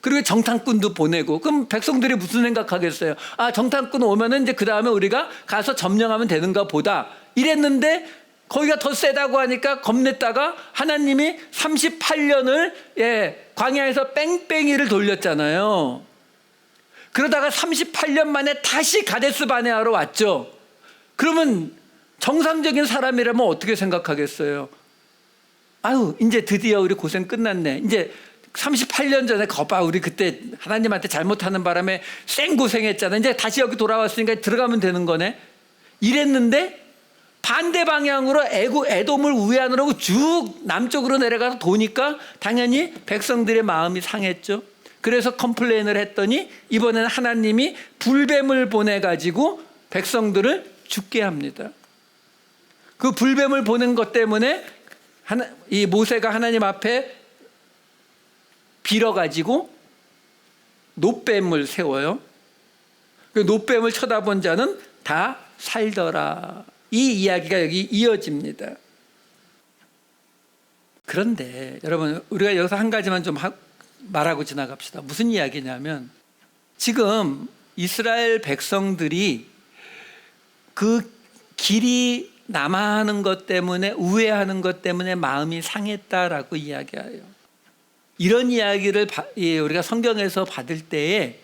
그리고 정탐꾼도 보내고, 그럼 백성들이 무슨 생각하겠어요? 정탐꾼 오면은 이제 그 다음에 우리가 가서 점령하면 되는가 보다 이랬는데, 거기가 더 세다고 하니까 겁냈다가 하나님이 38년을 광야에서 뺑뺑이를 돌렸잖아요. 그러다가 38년 만에 다시 가데스 바네아로 왔죠. 그러면 정상적인 사람이라면 어떻게 생각하겠어요? 이제 드디어 우리 고생 끝났네. 이제 38년 전에 거봐, 우리 그때 하나님한테 잘못하는 바람에 생고생했잖아. 이제 다시 여기 돌아왔으니까 들어가면 되는 거네. 이랬는데 반대 방향으로 에돔을 우회하느라고 쭉 남쪽으로 내려가서 도니까 당연히 백성들의 마음이 상했죠. 그래서 컴플레인을 했더니 이번에는 하나님이 불뱀을 보내가지고 백성들을 죽게 합니다. 그 불뱀을 보낸 것 때문에 이 모세가 하나님 앞에 빌어가지고 놋뱀을 세워요. 그 놋뱀을 쳐다본 자는 다 살더라. 이 이야기가 여기 이어집니다. 그런데 여러분, 우리가 여기서 한 가지만 좀 말하고 지나갑시다. 무슨 이야기냐면, 지금 이스라엘 백성들이 그 길이 남아하는 것 때문에, 우회하는 것 때문에 마음이 상했다라고 이야기해요. 이런 이야기를 우리가 성경에서 받을 때에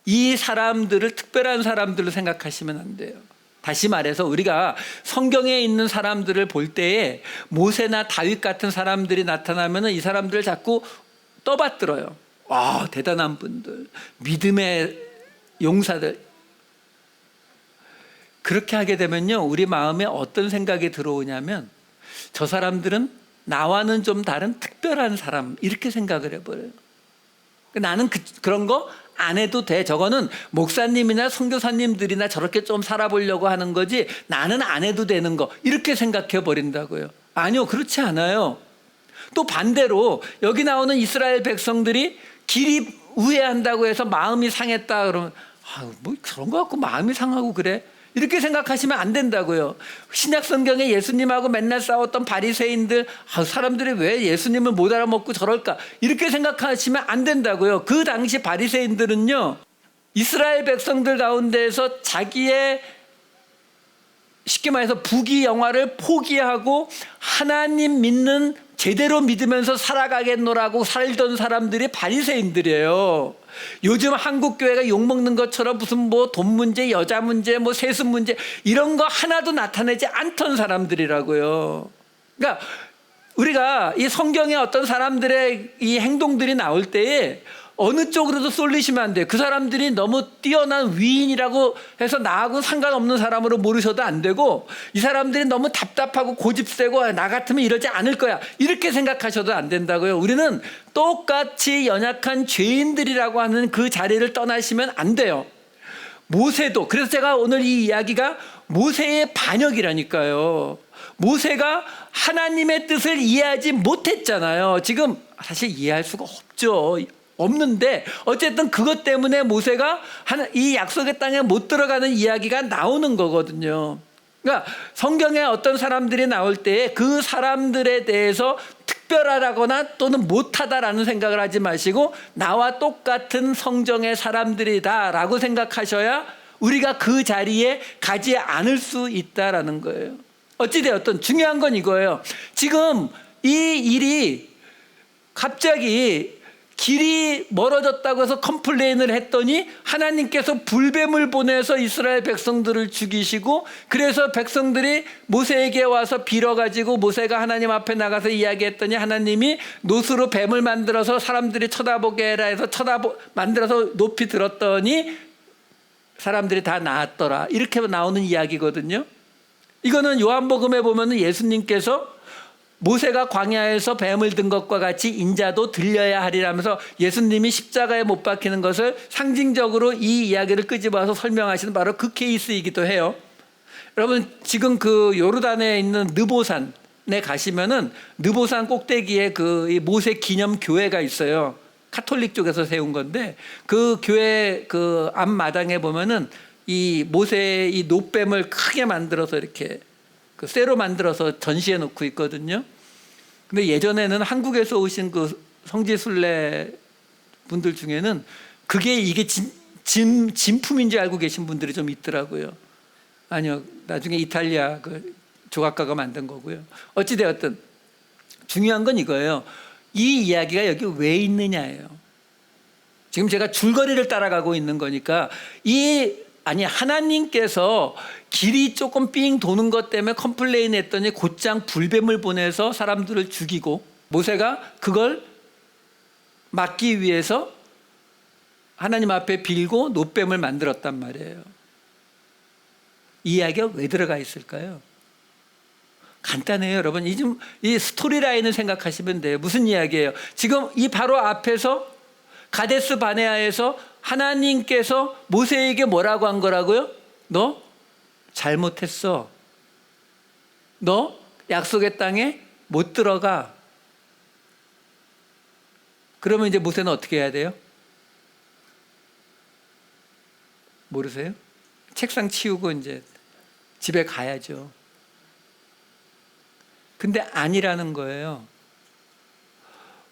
이 사람들을 특별한 사람들로 생각하시면 안 돼요. 다시 말해서 우리가 성경에 있는 사람들을 볼 때에 모세나 다윗 같은 사람들이 나타나면 이 사람들을 자꾸 떠받들어요. 대단한 분들, 믿음의 용사들. 그렇게 하게 되면요, 우리 마음에 어떤 생각이 들어오냐면, 저 사람들은 나와는 좀 다른 특별한 사람, 이렇게 생각을 해버려요. 나는 그런 거 안 해도 돼. 저거는 목사님이나 선교사님들이나 저렇게 좀 살아보려고 하는 거지 나는 안 해도 되는 거, 이렇게 생각해 버린다고요. 아니요, 그렇지 않아요. 또 반대로 여기 나오는 이스라엘 백성들이 길이 우회한다고 해서 마음이 상했다 그러면 뭐 그런 거 갖고 마음이 상하고 그래? 이렇게 생각하시면 안 된다고요. 신약 성경에 예수님하고 맨날 싸웠던 바리새인들, 사람들이 왜 예수님을 못 알아먹고 저럴까? 이렇게 생각하시면 안 된다고요. 그 당시 바리새인들은요, 이스라엘 백성들 가운데에서 자기의 쉽게 말해서 부귀영화를 포기하고 하나님 믿는 제대로 믿으면서 살아가겠노라고 살던 사람들이 바리새인들이에요. 요즘 한국 교회가 욕먹는 것처럼 무슨 뭐 돈 문제, 여자 문제, 뭐 세습 문제 이런 거 하나도 나타내지 않던 사람들이라고요. 그러니까 우리가 이 성경에 어떤 사람들의 이 행동들이 나올 때에 어느 쪽으로도 쏠리시면 안 돼요. 그 사람들이 너무 뛰어난 위인이라고 해서 나하고 상관없는 사람으로 모르셔도 안 되고, 이 사람들이 너무 답답하고 고집세고 나 같으면 이러지 않을 거야 이렇게 생각하셔도 안 된다고요. 우리는 똑같이 연약한 죄인들이라고 하는 그 자리를 떠나시면 안 돼요. 모세도, 그래서 제가 오늘 이 이야기가 모세의 반역이라니까요. 모세가 하나님의 뜻을 이해하지 못했잖아요. 지금 사실 이해할 수가 없는데 어쨌든 그것 때문에 모세가 이 약속의 땅에 못 들어가는 이야기가 나오는 거거든요. 그러니까 성경에 어떤 사람들이 나올 때 그 사람들에 대해서 특별하다거나 또는 못하다라는 생각을 하지 마시고 나와 똑같은 성정의 사람들이다라고 생각하셔야 우리가 그 자리에 가지 않을 수 있다라는 거예요. 어찌되었든 중요한 건 이거예요. 지금 이 일이 갑자기 길이 멀어졌다고 해서 컴플레인을 했더니 하나님께서 불뱀을 보내서 이스라엘 백성들을 죽이시고, 그래서 백성들이 모세에게 와서 빌어가지고 모세가 하나님 앞에 나가서 이야기했더니 하나님이 노스로 뱀을 만들어서 사람들이 쳐다보게 해라 해서 만들어서 높이 들었더니 사람들이 다 나았더라, 이렇게 나오는 이야기거든요. 이거는 요한복음에 보면 예수님께서 모세가 광야에서 뱀을 든 것과 같이 인자도 들려야 하리라면서 예수님이 십자가에 못 박히는 것을 상징적으로 이 이야기를 끄집어서 설명하시는 바로 그 케이스이기도 해요. 여러분, 지금 그 요르단에 있는 느보산에 가시면은 느보산 꼭대기에 그 모세 기념 교회가 있어요. 카톨릭 쪽에서 세운 건데 그 교회 그 앞마당에 보면은 이 모세의 이 노뱀을 크게 만들어서 이렇게 그 쇠로 만들어서 전시해 놓고 있거든요. 근데 예전에는 한국에서 오신 그 성지순례 분들 중에는 이게 진품인 줄 알고 계신 분들이 좀 있더라고요. 아니요, 나중에 이탈리아 그 조각가가 만든 거고요. 어찌되었든 중요한 건 이거예요. 이 이야기가 여기 왜 있느냐예요. 지금 제가 줄거리를 따라가고 있는 거니까 하나님께서 길이 조금 삥 도는 것 때문에 컴플레인 했더니 곧장 불뱀을 보내서 사람들을 죽이고, 모세가 그걸 막기 위해서 하나님 앞에 빌고 노뱀을 만들었단 말이에요. 이 이야기가 왜 들어가 있을까요? 간단해요, 여러분. 이 스토리라인을 생각하시면 돼요. 무슨 이야기예요? 지금 이 바로 앞에서 가데스 바네아에서 하나님께서 모세에게 뭐라고 한 거라고요? 너 잘못했어. 너 약속의 땅에 못 들어가. 그러면 이제 모세는 어떻게 해야 돼요? 모르세요? 책상 치우고 이제 집에 가야죠. 근데 아니라는 거예요.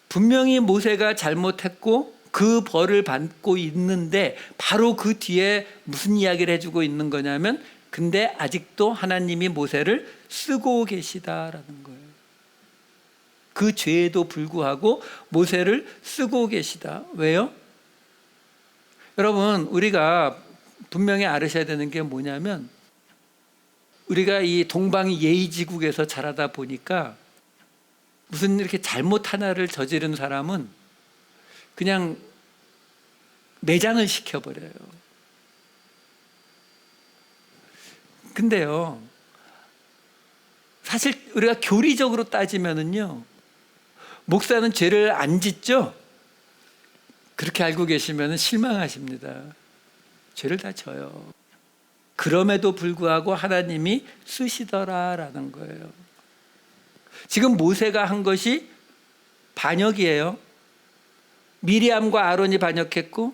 분명히 모세가 잘못했고 그 벌을 받고 있는데 바로 그 뒤에 무슨 이야기를 해주고 있는 거냐면, 근데 아직도 하나님이 모세를 쓰고 계시다라는 거예요. 그 죄에도 불구하고 모세를 쓰고 계시다. 왜요? 여러분, 우리가 분명히 알으셔야 되는 게 뭐냐면, 우리가 이 동방이 예의지국에서 자라다 보니까 무슨 이렇게 잘못 하나를 저지른 사람은 그냥 내장을 시켜버려요. 근데요, 사실 우리가 교리적으로 따지면은요, 목사는 죄를 안 짓죠? 그렇게 알고 계시면 실망하십니다. 죄를 다 져요. 그럼에도 불구하고 하나님이 쓰시더라라는 거예요. 지금 모세가 한 것이 반역이에요. 미리암과 아론이 반역했고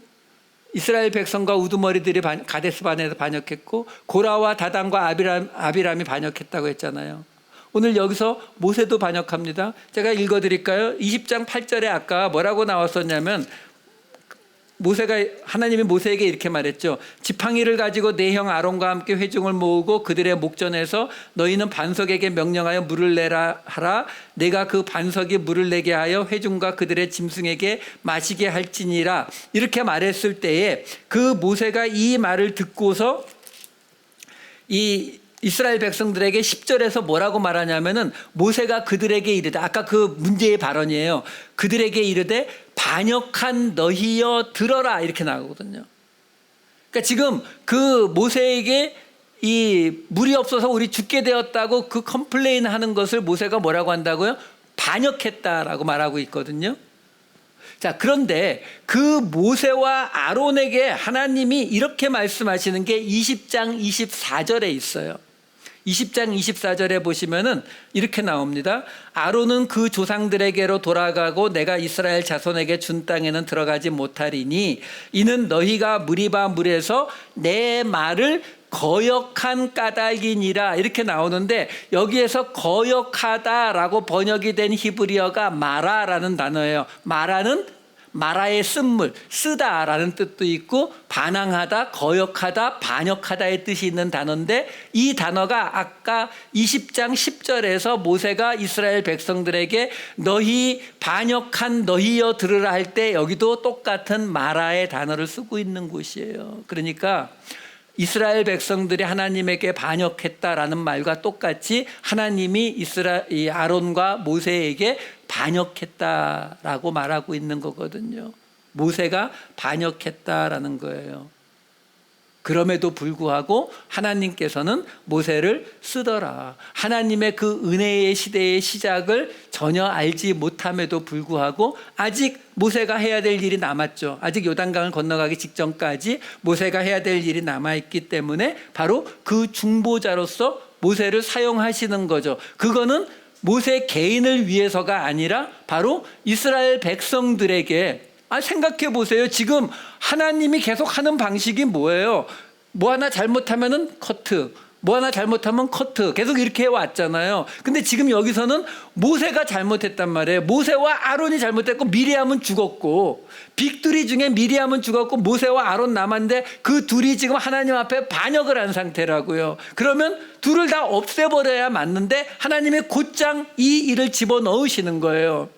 이스라엘 백성과 우두머리들이 가데스 바네에서 반역했고 고라와 다단과 아비람이 반역했다고 했잖아요. 오늘 여기서 모세도 반역합니다. 제가 읽어드릴까요? 20장 8절에 아까 뭐라고 나왔었냐면 하나님이 모세에게 이렇게 말했죠. 지팡이를 가지고 내 형 아론과 함께 회중을 모으고 그들의 목전에서 너희는 반석에게 명령하여 물을 내라 하라. 내가 그 반석이 물을 내게 하여 회중과 그들의 짐승에게 마시게 할지니라. 이렇게 말했을 때에 그 모세가 이 말을 듣고서 이 이스라엘 백성들에게 10절에서 뭐라고 말하냐면은 모세가 그들에게 이르되, 아까 그 문제의 발언이에요. 그들에게 이르되 반역한 너희여 들어라, 이렇게 나오거든요. 그러니까 지금 그 모세에게 이 물이 없어서 우리 죽게 되었다고 그 컴플레인 하는 것을 모세가 뭐라고 한다고요? 반역했다라고 말하고 있거든요. 자, 그런데 그 모세와 아론에게 하나님이 이렇게 말씀하시는 게 20장 24절에 있어요. 20장 24절에 보시면은 이렇게 나옵니다. 아론은 그 조상들에게로 돌아가고 내가 이스라엘 자손에게 준 땅에는 들어가지 못하리니 이는 너희가 무리바 물에서 내 말을 거역한 까닭이니라, 이렇게 나오는데 여기에서 거역하다라고 번역이 된 히브리어가 마라라는 단어예요. 마라의 쓴물, 쓰다라는 뜻도 있고 반항하다, 거역하다, 반역하다의 뜻이 있는 단어인데 이 단어가 아까 20장 10절에서 모세가 이스라엘 백성들에게 너희 반역한 너희여 들으라 할 때 여기도 똑같은 마라의 단어를 쓰고 있는 곳이에요. 그러니까 이스라엘 백성들이 하나님에게 반역했다라는 말과 똑같이 하나님이 이 아론과 모세에게 반역했다라고 말하고 있는 거거든요. 모세가 반역했다라는 거예요. 그럼에도 불구하고 하나님께서는 모세를 쓰더라. 하나님의 그 은혜의 시대의 시작을 전혀 알지 못함에도 불구하고 아직 모세가 해야 될 일이 남았죠. 아직 요단강을 건너가기 직전까지 모세가 해야 될 일이 남아있기 때문에 바로 그 중보자로서 모세를 사용하시는 거죠. 그거는 모세 개인을 위해서가 아니라 바로 이스라엘 백성들에게, 생각해 보세요. 지금 하나님이 계속 하는 방식이 뭐예요? 뭐 하나 잘못하면은 커트, 뭐 하나 잘못하면 커트, 계속 이렇게 해왔잖아요. 근데 지금 여기서는 모세가 잘못했단 말이에요. 모세와 아론이 잘못했고 미리암은 죽었고, 빅3 중에 미리암은 죽었고 모세와 아론 남았는데 그 둘이 지금 하나님 앞에 반역을 한 상태라고요. 그러면 둘을 다 없애버려야 맞는데 하나님이 곧장 이 일을 집어넣으시는 거예요.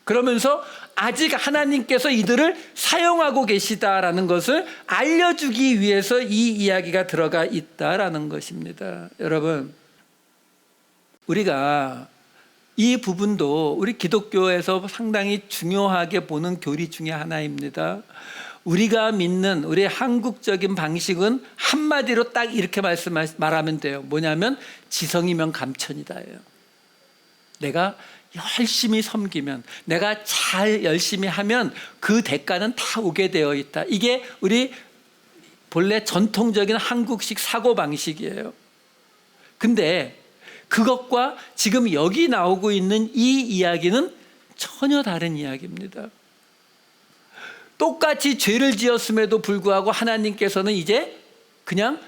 그러면서 아직 하나님께서 이들을 사용하고 계시다라는 것을 알려주기 위해서 이 이야기가 들어가 있다라는 것입니다. 여러분, 우리가 이 부분도 우리 기독교에서 상당히 중요하게 보는 교리 중에 하나입니다. 우리가 믿는 우리 한국적인 방식은 한마디로 딱 이렇게 말하면 돼요. 뭐냐면 지성이면 감천이다예요. 내가 열심히 섬기면, 내가 잘 열심히 하면 그 대가는 다 오게 되어 있다. 이게 우리 본래 전통적인 한국식 사고방식이에요. 근데 그것과 지금 여기 나오고 있는 이 이야기는 전혀 다른 이야기입니다. 똑같이 죄를 지었음에도 불구하고 하나님께서는 이제 그냥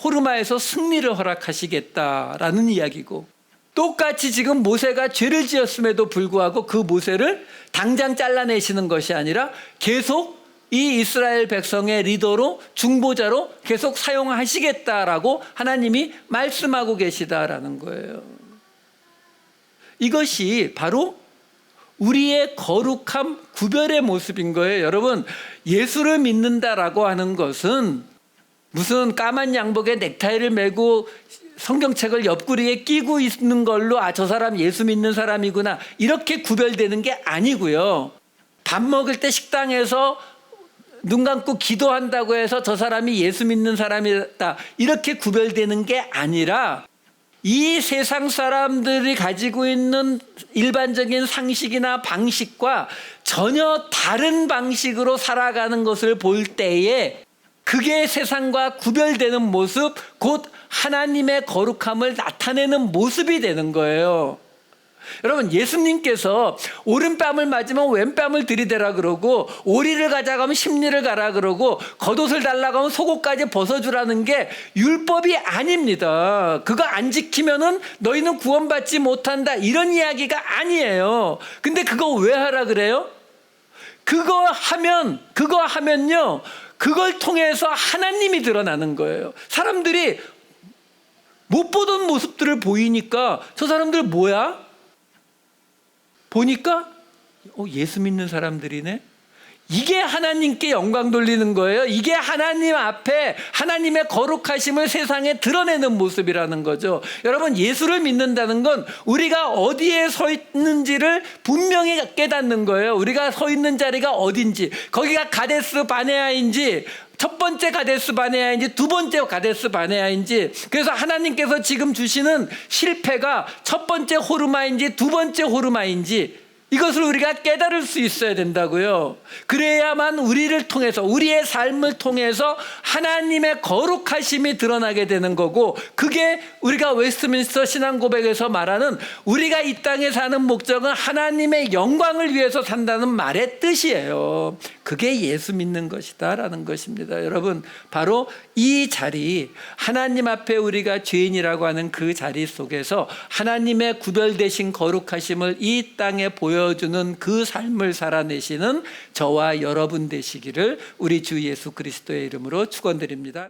호르마에서 승리를 허락하시겠다라는 이야기고, 똑같이 지금 모세가 죄를 지었음에도 불구하고 그 모세를 당장 잘라내시는 것이 아니라 계속 이 이스라엘 백성의 리더로, 중보자로 계속 사용하시겠다라고 하나님이 말씀하고 계시다라는 거예요. 이것이 바로 우리의 거룩함 구별의 모습인 거예요. 여러분, 예수를 믿는다라고 하는 것은 무슨 까만 양복에 넥타이를 메고 성경책을 옆구리에 끼고 있는 걸로 저 사람 예수 믿는 사람이구나 이렇게 구별되는 게 아니고요. 밥 먹을 때 식당에서 눈 감고 기도한다고 해서 저 사람이 예수 믿는 사람이다 이렇게 구별되는 게 아니라 이 세상 사람들이 가지고 있는 일반적인 상식이나 방식과 전혀 다른 방식으로 살아가는 것을 볼 때에 그게 세상과 구별되는 모습, 곧 하나님의 거룩함을 나타내는 모습이 되는 거예요. 여러분, 예수님께서 오른뺨을 맞으면 왼뺨을 들이대라 그러고, 오리를 가자고 하면 십리를 가라 그러고, 겉옷을 달라고 하면 속옷까지 벗어주라는 게 율법이 아닙니다. 그거 안 지키면은 너희는 구원받지 못한다, 이런 이야기가 아니에요. 근데 그거 왜 하라 그래요? 그거 하면요, 그걸 통해서 하나님이 드러나는 거예요. 사람들이 못 보던 모습들을 보이니까 저 사람들 뭐야? 보니까 예수 믿는 사람들이네. 이게 하나님께 영광 돌리는 거예요. 이게 하나님 앞에 하나님의 거룩하심을 세상에 드러내는 모습이라는 거죠. 여러분, 예수를 믿는다는 건 우리가 어디에 서 있는지를 분명히 깨닫는 거예요. 우리가 서 있는 자리가 어딘지, 거기가 가데스 바네아인지, 첫 번째 가데스 바네아인지 두 번째 가데스 바네아인지, 그래서 하나님께서 지금 주시는 실패가 첫 번째 호르마인지 두 번째 호르마인지, 이것을 우리가 깨달을 수 있어야 된다고요. 그래야만 우리를 통해서, 우리의 삶을 통해서 하나님의 거룩하심이 드러나게 되는 거고, 그게 우리가 웨스트민스터 신앙고백에서 말하는 우리가 이 땅에 사는 목적은 하나님의 영광을 위해서 산다는 말의 뜻이에요. 그게 예수 믿는 것이다 라는 것입니다. 여러분, 바로 이 자리, 하나님 앞에 우리가 죄인이라고 하는 그 자리 속에서 하나님의 구별되신 거룩하심을 이 땅에 보여주는 그 삶을 살아내시는 저와 여러분 되시기를 우리 주 예수 그리스도의 이름으로 축원드립니다.